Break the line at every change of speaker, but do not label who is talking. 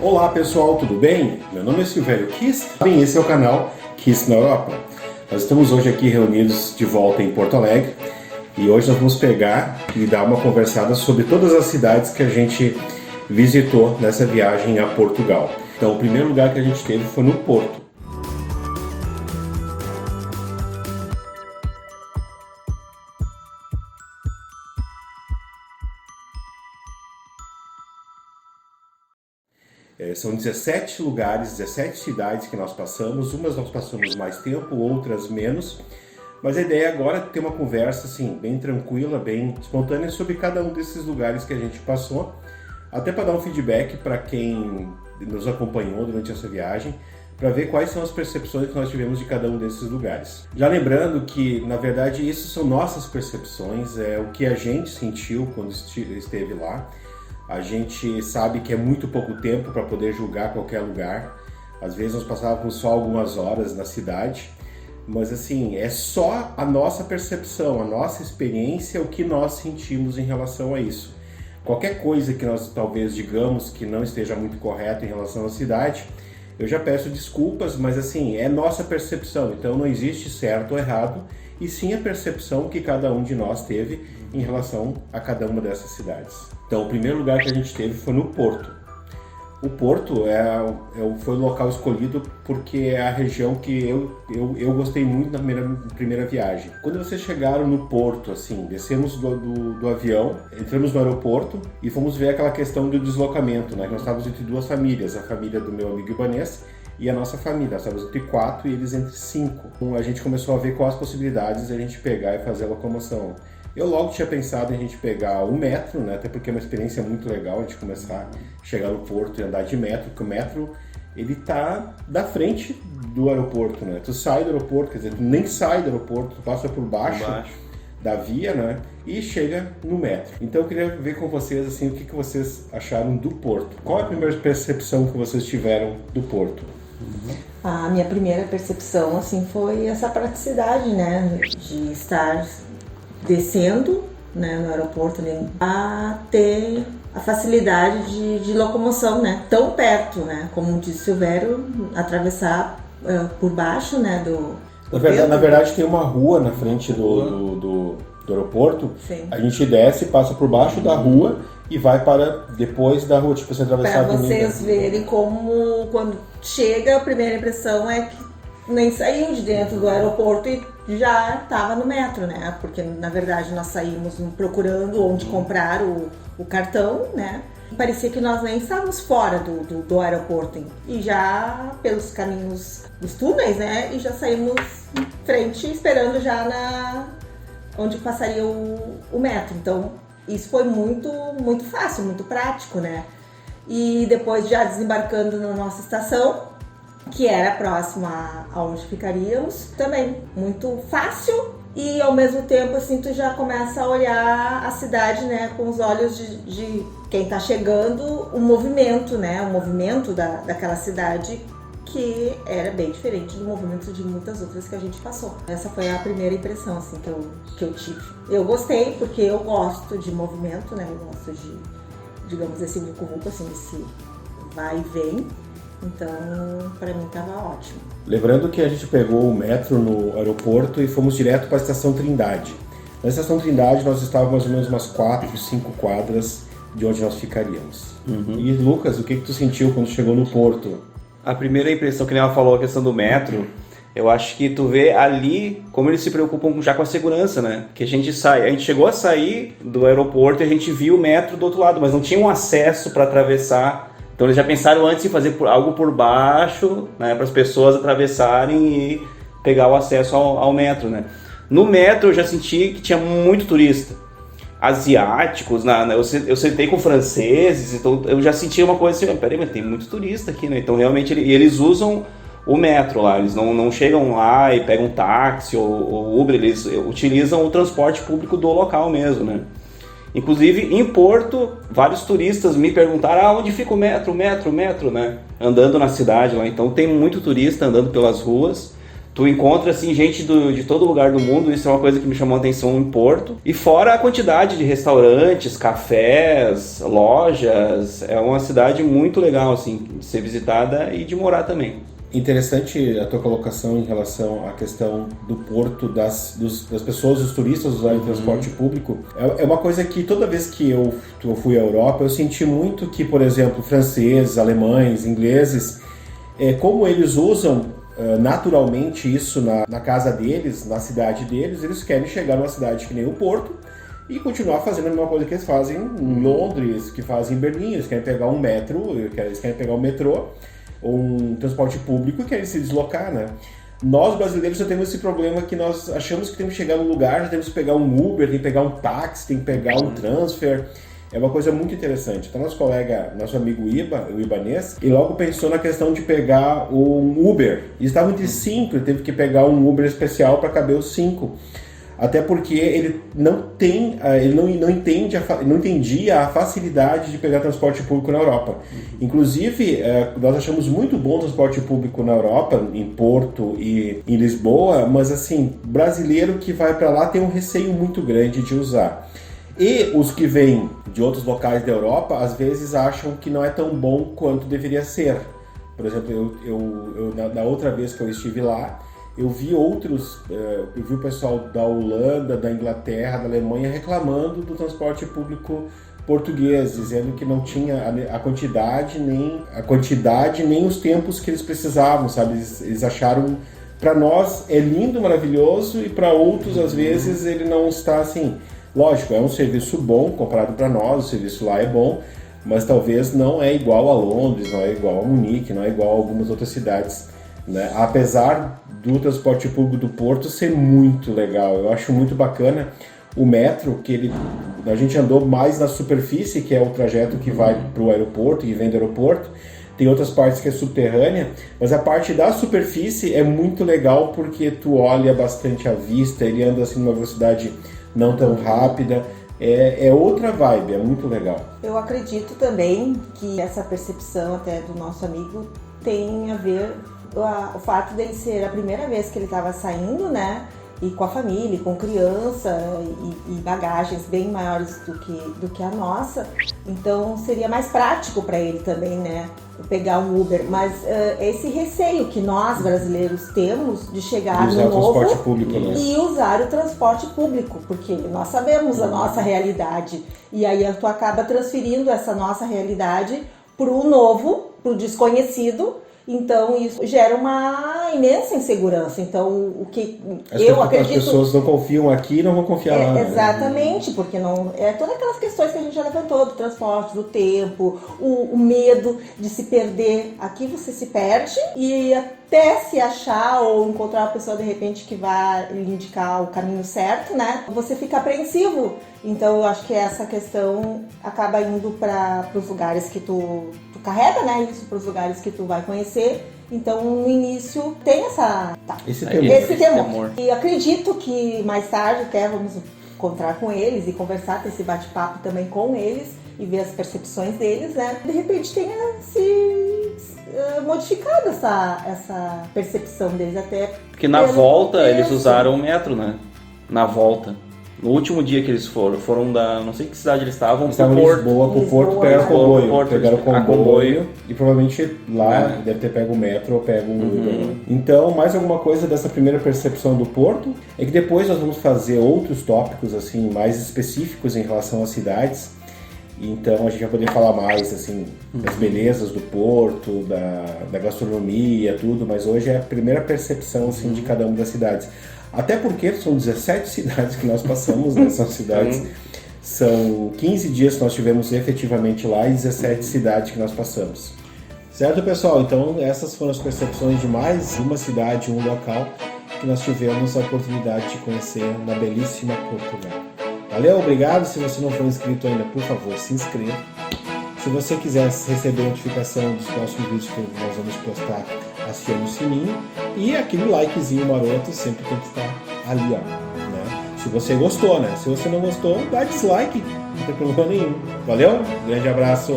Olá pessoal, tudo bem? Meu nome é Silvério Kist e esse é o canal Kist na Europa. Nós estamos hoje aqui reunidos de volta em Porto Alegre e hoje nós vamos pegar e dar uma conversada sobre todas as cidades que a gente visitou nessa viagem a Portugal. Então o primeiro lugar que a gente teve foi no Porto. São 17 lugares, 17 cidades que nós passamos, umas nós passamos mais tempo, outras menos, mas a ideia agora é ter uma conversa assim, bem tranquila, bem espontânea sobre cada um desses lugares que a gente passou, até para dar um feedback para quem nos acompanhou durante essa viagem, para ver quais são as percepções que nós tivemos de cada um desses lugares. Já lembrando que, na verdade, isso são nossas percepções, é o que a gente sentiu quando esteve lá. A gente sabe que é muito pouco tempo para poder julgar qualquer lugar. Às vezes nós passávamos só algumas horas na cidade, mas assim, é só a nossa percepção, a nossa experiência, o que nós sentimos em relação a isso. Qualquer coisa que nós talvez digamos que não esteja muito correto em relação à cidade, eu já peço desculpas, mas assim, é nossa percepção, então não existe certo ou errado, e sim a percepção que cada um de nós teve em relação a cada uma dessas cidades. Então, o primeiro lugar que a gente teve foi no Porto. O Porto foi o local escolhido porque é a região que eu gostei muito na primeira viagem. Quando vocês chegaram no Porto, assim, descemos do avião, entramos no aeroporto e fomos ver aquela questão do deslocamento, né? Nós estávamos entre duas famílias, a família do meu amigo ibanês e a nossa família. Nós estávamos entre 4 e eles entre 5. Então, a gente começou a ver quais as possibilidades de a gente pegar e fazer a locomoção. Eu logo tinha pensado em a gente pegar o metro, né? Até porque é uma experiência muito legal a gente começar a chegar no Porto e andar de metro, porque o metro, ele tá da frente do aeroporto, né? Tu sai do aeroporto, quer dizer, tu nem sai do aeroporto, tu passa por baixo da via, né? E chega no metro. Então eu queria ver com vocês, assim, o que vocês acharam do Porto. Qual é a primeira percepção que vocês tiveram do Porto?
A minha primeira percepção, assim, foi essa praticidade, né? De estar descendo, né, no aeroporto, né, a ter a facilidade de locomoção, né, tão perto, né, como disse o Silvério, atravessar por baixo, né,
na verdade tem uma rua na frente do aeroporto.
Sim.
A gente desce, passa por baixo da rua e vai para depois da rua, tipo, você atravessar
para vocês verem como quando chega, a primeira impressão é que nem saímos de dentro do aeroporto e já estava no metro, né? Porque na verdade nós saímos procurando onde comprar o cartão, né? E parecia que nós nem estávamos fora do aeroporto e já pelos caminhos dos túneis, né? E já saímos em frente esperando já onde passaria o metro. Então isso foi muito, muito fácil, muito prático, né? E depois já desembarcando na nossa estação, que era próxima aonde ficaríamos, também muito fácil e ao mesmo tempo assim tu já começa a olhar a cidade, né, com os olhos de quem tá chegando, o movimento, né, o movimento daquela cidade que era bem diferente do movimento de muitas outras que a gente passou. Essa foi a primeira impressão assim que eu tive. Eu gostei porque eu gosto de movimento, né, eu gosto de, digamos assim, de vucu-vucu, assim, esse vai e vem. Então, para mim estava ótimo.
Lembrando que a gente pegou o metro no aeroporto e fomos direto para a Estação Trindade. Na Estação Trindade nós estávamos mais ou menos umas 4, 5 quadras de onde nós ficaríamos. E Lucas, o que tu sentiu quando chegou no Porto?
A primeira impressão, que nem ela falou, a questão do metro, eu acho que tu vê ali como eles se preocupam já com a segurança, né? Que a gente chegou a sair do aeroporto e a gente viu o metro do outro lado, mas não tinha um acesso para atravessar. Então eles já pensaram antes em fazer algo por baixo, né, para as pessoas atravessarem e pegar o acesso ao metro, né. No metro eu já senti que tinha muito turista, asiáticos, eu sentei com franceses, então eu já senti uma coisa assim, peraí, mas tem muito turista aqui, né, então realmente eles usam o metro lá, eles não chegam lá e pegam um táxi ou Uber, eles utilizam o transporte público do local mesmo, né. Inclusive, em Porto, vários turistas me perguntaram onde fica o metro, né? Andando na cidade lá. Então, tem muito turista andando pelas ruas. Tu encontra, assim, gente de todo lugar do mundo, isso é uma coisa que me chamou a atenção em Porto. E fora a quantidade de restaurantes, cafés, lojas, é uma cidade muito legal, assim, de ser visitada e de morar também.
Interessante a tua colocação em relação à questão do porto, das pessoas, dos turistas usarem transporte público. É uma coisa que toda vez que eu fui à Europa, eu senti muito que, por exemplo, franceses, alemães, ingleses, como eles usam naturalmente isso na casa deles, na cidade deles, eles querem chegar numa cidade que nem o Porto e continuar fazendo a mesma coisa que eles fazem em Londres, que fazem em Berlim. Eles querem pegar um metro, eles querem pegar um metrô ou um transporte público e querem se deslocar, né? Nós brasileiros já temos esse problema que nós achamos que temos que chegar num lugar, já temos que pegar um Uber, tem que pegar um táxi, tem que pegar um transfer. É uma coisa muito interessante. Então, nosso colega, nosso amigo o Ibanês, ele logo pensou na questão de pegar um Uber. E estavam entre 5, ele teve que pegar um Uber especial para caber os 5. Até porque ele não entendia a facilidade de pegar transporte público na Europa. Inclusive, nós achamos muito bom o transporte público na Europa, em Porto e em Lisboa, mas assim, brasileiro que vai para lá tem um receio muito grande de usar. E os que vêm de outros locais da Europa, às vezes acham que não é tão bom quanto deveria ser. Por exemplo, na outra vez que eu estive lá, eu vi o pessoal da Holanda, da Inglaterra, da Alemanha reclamando do transporte público português, dizendo que não tinha a quantidade nem os tempos que eles precisavam, sabe? Eles acharam, para nós é lindo, maravilhoso, e para outros às vezes ele não está assim. Lógico, é um serviço bom comparado para nós, o serviço lá é bom, mas talvez não é igual a Londres, não é igual a Munique, não é igual a algumas outras cidades, né? Apesar do transporte público do Porto ser muito legal, eu acho muito bacana o metro, que a gente andou mais na superfície, que é o trajeto que vai para o aeroporto e vem do aeroporto. Tem outras partes que é subterrânea, mas a parte da superfície é muito legal porque tu olha bastante à vista, ele anda assim numa velocidade não tão rápida, é outra vibe, é muito legal.
Eu acredito também que essa percepção até do nosso amigo tem a ver o fato dele ser a primeira vez que ele estava saindo, né? E com a família, com criança e bagagens bem maiores do que a nossa. Então seria mais prático para ele também, né? Pegar um Uber. Mas esse receio que nós brasileiros temos de chegar no novo e usar o transporte público, porque nós sabemos a nossa realidade. E aí tu acaba transferindo essa nossa realidade para o novo, para o desconhecido. Então isso gera uma imensa insegurança. Então o que eu acredito...
As pessoas não confiam aqui e não vão confiar lá.
Exatamente, porque não todas aquelas questões que a gente já levantou, do transporte, do tempo, o medo de se perder. Aqui você se perde e até se achar ou encontrar uma pessoa de repente que vai lhe indicar o caminho certo, né? Você fica apreensivo. Então eu acho que essa questão acaba indo para os lugares que tu carrega, né? Isso, para os lugares que tu vai conhecer. Então no início tem esse temor. E acredito que mais tarde até vamos encontrar com eles e conversar, ter esse bate-papo também com eles e ver as percepções deles, né? De repente tenha se modificado essa percepção deles até.
Porque na volta eles usaram o metro, né? Na volta. No último dia que eles foram da... Não sei que cidade eles estavam
pro Porto, pegaram o comboio e provavelmente lá deve ter pego o metro ou pego o Uber. Então, mais alguma coisa dessa primeira percepção do Porto é que depois nós vamos fazer outros tópicos assim mais específicos em relação às cidades. Então a gente vai poder falar mais assim das belezas do Porto, da gastronomia, tudo, mas hoje é a primeira percepção assim de cada uma das cidades. Até porque são 17 cidades que nós passamos, né? São 15 dias que nós tivemos efetivamente lá e 17 cidades que nós passamos. Certo, pessoal? Então essas foram as percepções de mais uma cidade, um local que nós tivemos a oportunidade de conhecer na belíssima Portugal. Valeu, obrigado. Se você não for inscrito ainda, por favor, se inscreva. Se você quiser receber a notificação dos próximos vídeos que nós vamos postar, acione o sininho. E aquele likezinho maroto sempre tem que estar ali, ó, né? Se você gostou, né? Se você não gostou, dá dislike, não tem problema nenhum. Valeu? Grande abraço!